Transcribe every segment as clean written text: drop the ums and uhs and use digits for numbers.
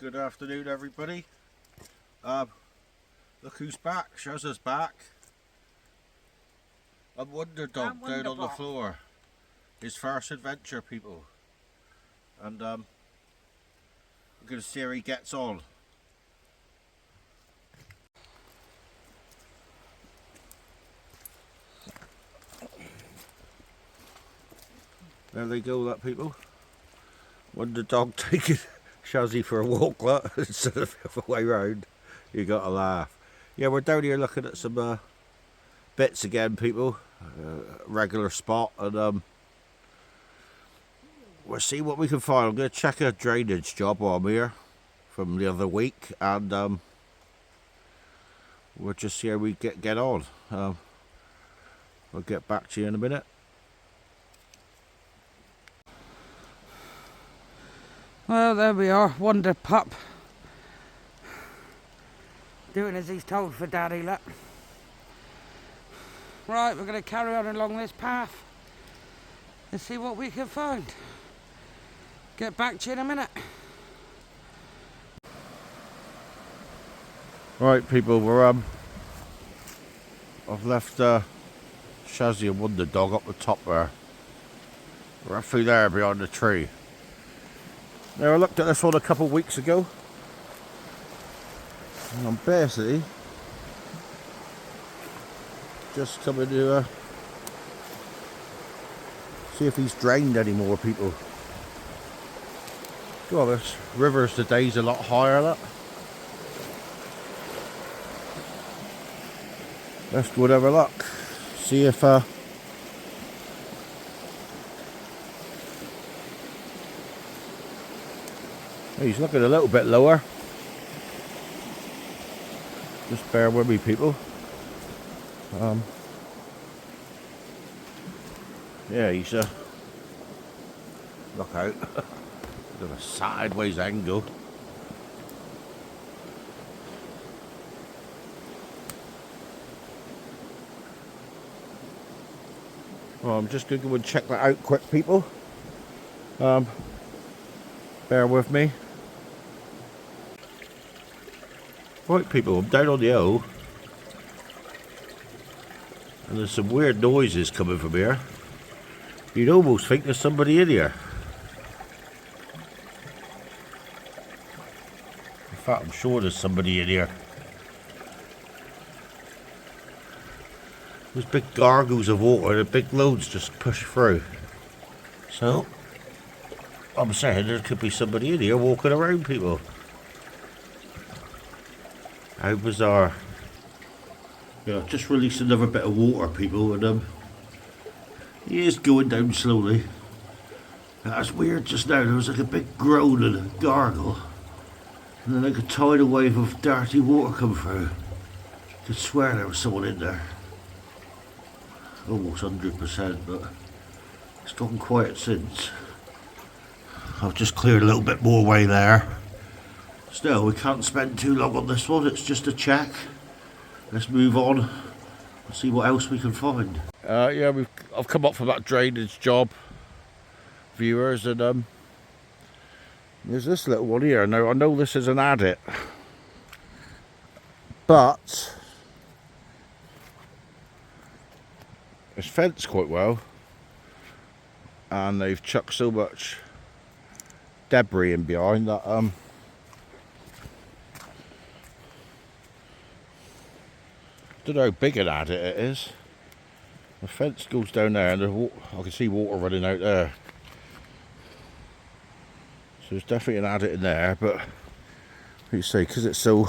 Good afternoon, everybody. Look who's back. Shazza's back. A Wonder Dog down on the floor. His first adventure, people. And we're going to see how he gets on. There they go, that people. Wonder Dog taking Shazzy for a walk, look, instead of the other way round. You got to laugh. Yeah, we're down here looking at some bits again, people. Regular spot, and we'll see what we can find. I'm going to check a drainage job while I'm here from the other week, and we'll just see how we get on. I'll get back to you in a minute. Well, there we are, Wonder Pup. Doing as he's told for Daddy, look. Right, we're going to carry on along this path and see what we can find. Get back to you in a minute. Right, people, we're I've left Shazzy and Wonder Dog up the top there. Roughly there behind the tree. Now, I looked at this one a couple of weeks ago, and I'm basically just coming to see if he's drained any more, people. Well, this river's today's a lot higher, look. Let's go and have a look. See if he's looking a little bit lower. Just bear with me, people. Yeah, he's look out. Got a sideways angle. Well, I'm just going to go and check that out quick, people. Bear with me. Right, people, I'm down on the hill, and there's some weird noises coming from here. You'd almost think there's somebody in here. In fact, I'm sure there's somebody in here. There's big gargles of water and big loads just push through. So, I'm saying there could be somebody in here walking around, people. How bizarre. Yeah, I've just released another bit of water, people, and he is going down slowly. That's weird just now. There was like a big groan and a gargle, and then like a tidal wave of dirty water come through. I could swear there was someone in there. Almost 100%, but it's gotten quiet since. I've just cleared a little bit more way there. Still, we can't spend too long on this one. It's just a check. Let's move on and see what else we can find. Yeah, I've come up for that drainage job, viewers, and there's this little one here. Now, I know this is an adit, but it's fenced quite well, and they've chucked so much debris in behind that don't know how big an adit it is. The fence goes down there, and I can see water running out there. So there's definitely an adit in there, but like you say, because it's so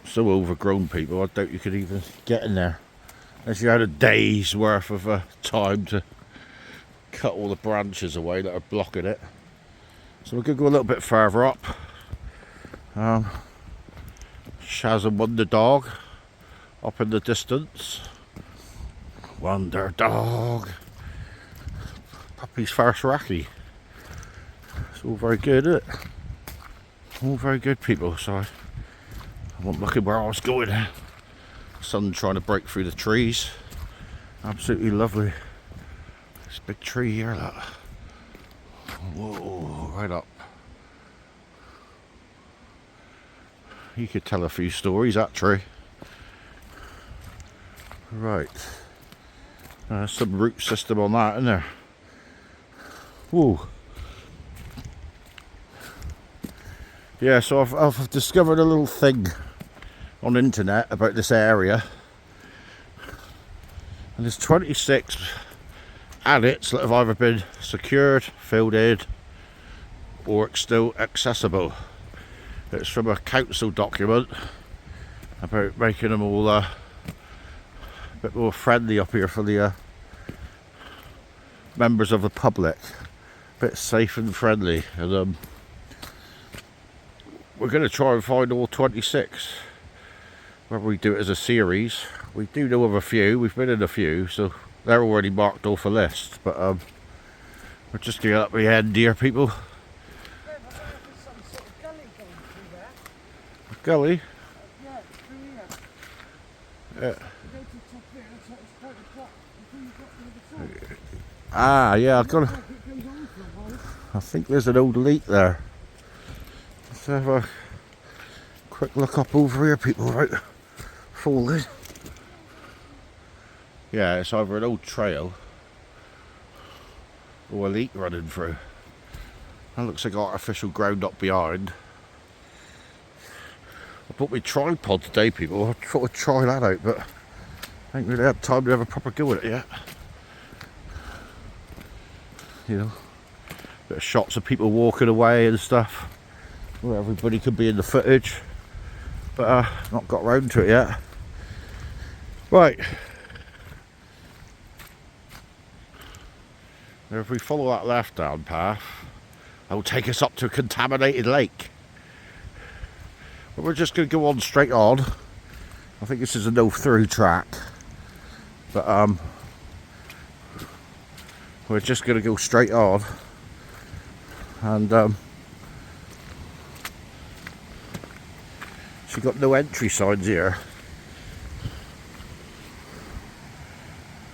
so overgrown, people, I doubt you could even get in there unless you had a day's worth of time to cut all the branches away that are blocking it. So we're going to go a little bit further up. Shazza and Wonder Dog up in the distance. Wonder Dog. Puppy's first Reccy. It's all very good, isn't it? All very good, people. So I wasn't looking where I was going. Sun trying to break through the trees. Absolutely lovely. This big tree here, look. Whoa, right up. You could tell a few stories, that tree. Right. Some root system on that, isn't there? Whoa. Yeah, so I've discovered a little thing on the internet about this area. And there's 26 adits that have either been secured, filled in, or still accessible. It's from a council document about making them all a bit more friendly up here for the members of the public. A bit safe and friendly. And we're going to try and find all 26. Whether we do it as a series. We do know of a few, we've been in a few, so they're already marked off a list. But we're just getting up the end here, people. Gully? Yeah, through Yeah. here. Go to the top here, that's like it's quite a plot before you got to the top. Ah, yeah, I've got Like it goes on for a while. I think there's an old leak there. Let's have a quick look up over here, people, right? Falling. Yeah, it's either an old trail or a leak running through. That looks like artificial ground up behind. I bought my tripod today, people. I thought I'd try that out, but I ain't really had time to have a proper go at it yet. You know, bit of shots of people walking away and stuff, where everybody could be in the footage, but not got round to it yet. Right. Now if we follow that left-hand path, that will take us up to a contaminated lake. But we're just going to go on straight on. I think this is a no-through track, but we're just going to go straight on, and she's got no entry signs here.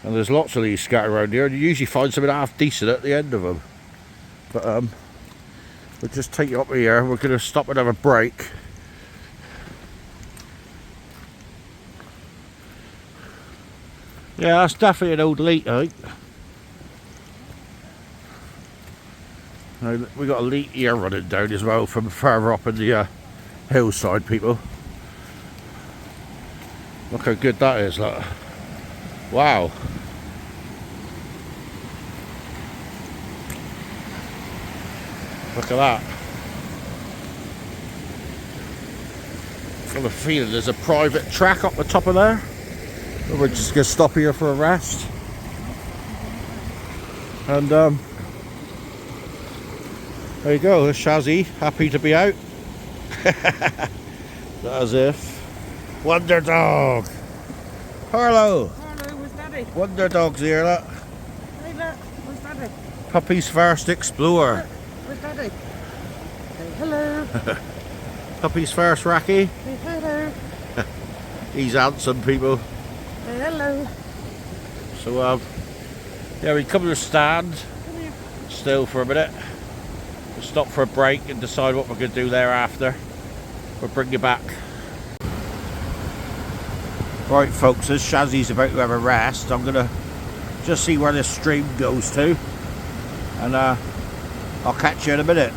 And there's lots of these scattered around here, and you usually find something half decent at the end of them. But we'll just take you up here. We're going to stop and have a break. Yeah, that's definitely an old leak, I think. Now, we got a leak here running down as well from further up in the hillside, people. Look how good that is, look. Wow. Look at that. I've got a feeling there's a private track up the top of there. We're just going to stop here for a rest. And there you go, there's Shazzy, happy to be out. As if. Wonder Dog. Hello. Hello, where's Daddy? Wonder Dog's here, look. Hey, look, where's Daddy? Puppy's first explorer. Look, where's Daddy? Say hello. Puppy's first Reccy. Say hello. He's handsome, people. Say hello. So, yeah, we come to a stand. Come here. Still for a minute. We'll stop for a break and decide what we're going to do thereafter. We'll bring you back. Right, folks, as Shazzy's about to have a rest, I'm going to just see where this stream goes to. And I'll catch you in a minute.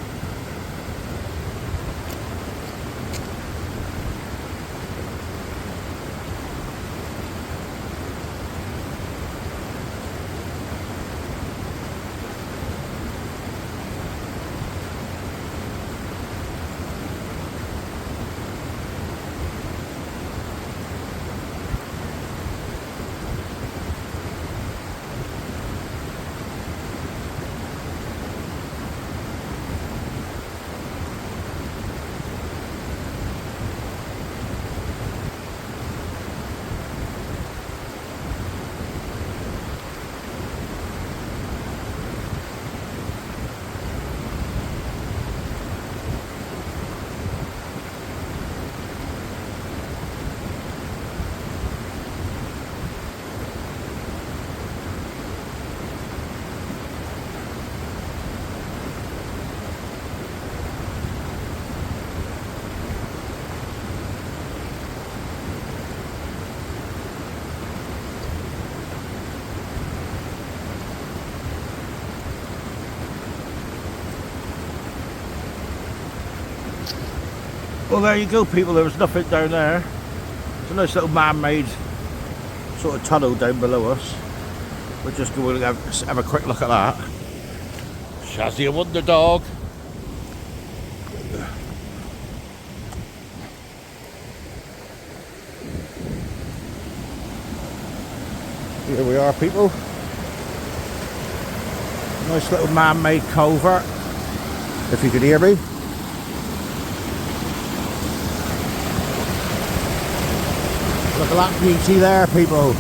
Well, there you go, people. There was nothing down there. It's a nice little man-made sort of tunnel down below us. We'll just go and have a quick look at that. Shazza, a wonder dog. Here we are, people. Nice little man-made culvert, if you could hear me. Look at that beauty there, people.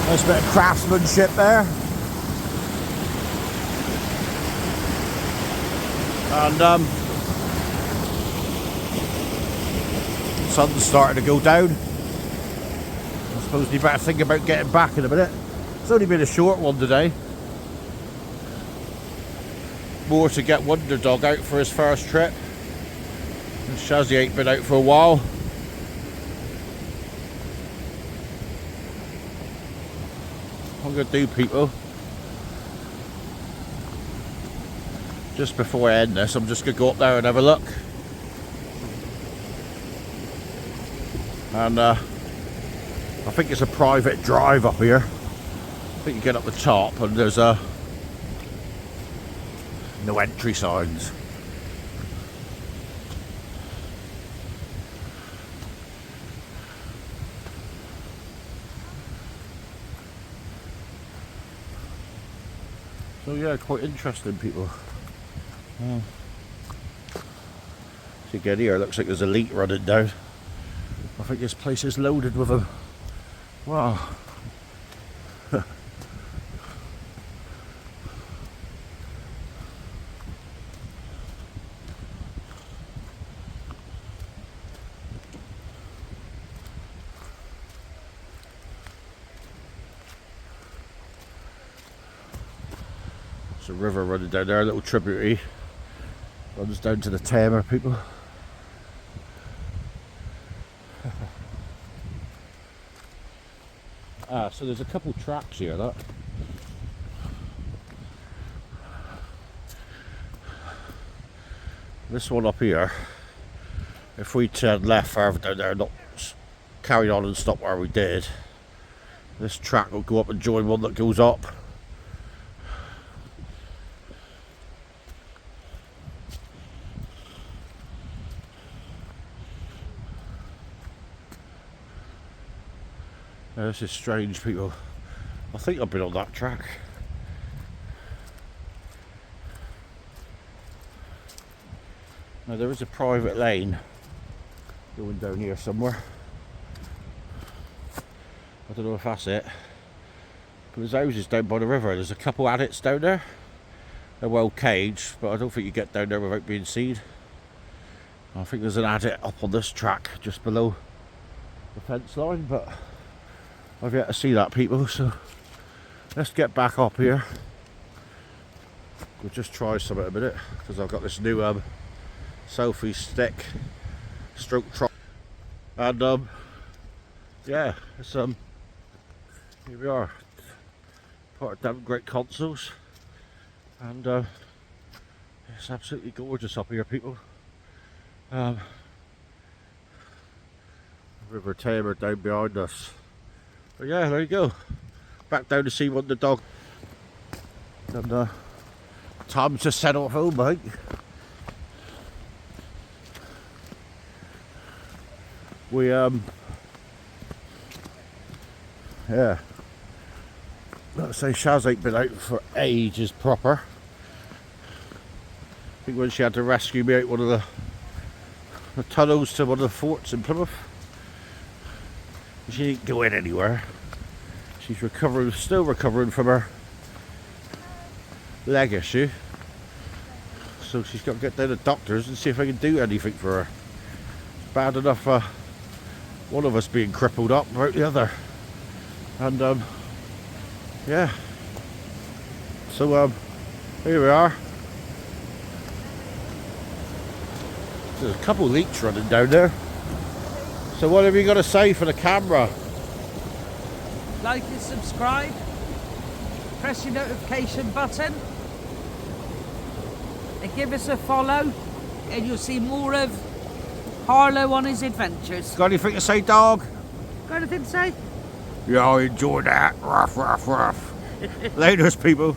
Nice bit of craftsmanship there. And sun's starting to go down. I suppose you better think about getting back in a minute. It's only been a short one today. More to get Wonder Dog out for his first trip. And Shazzy ain't been out for a while. What I'm going to do, people, just before I end this, I'm just going to go up there and have a look. And I think it's a private drive up here. I think you get up the top and there's no entry signs. So yeah, quite interesting, people. So again, here it looks like there's a leak running down. I think this place is loaded with them. Wow. There's a river running down there, a little tributary. Runs down to the Thamer, people. So there's a couple tracks here, look. This one up here, if we turned left further down there and not carried on and stopped where we did, this track will go up and join one that goes up. Now, this is strange, people. I think I've been on that track. Now there is a private lane going down here somewhere. I don't know if that's it. But there's houses down by the river. There's a couple adits down there. They're well caged, but I don't think you get down there without being seen. I think there's an adit up on this track just below the fence line, but I've yet to see that, people, so let's get back up here. We'll just try something a minute, because I've got this new selfie stick stroke trot. And yeah, it's here we are, part of Devon Great Consols, and it's absolutely gorgeous up here, people. River Thamer down behind us. But yeah, there you go. Back down to see Wonder Dog. And time to set off home, I think. We yeah. Let's say Shaz ain't been out for ages proper. I think when she had to rescue me out one of the tunnels to one of the forts in Plymouth. She didn't go in anywhere. She's recovering, still recovering from her leg issue. So she's got to get down to the doctors and see if I can do anything for her. It's bad enough one of us being crippled up about the other. And yeah. So here we are. There's a couple of leaks running down there. So what have you got to say for the camera? Like and subscribe. Press your notification button. And give us a follow. And you'll see more of Harlow on his adventures. Got anything to say, dog? Got anything to say? Yeah, I enjoyed that. Ruff, ruff, ruff. Laters, people.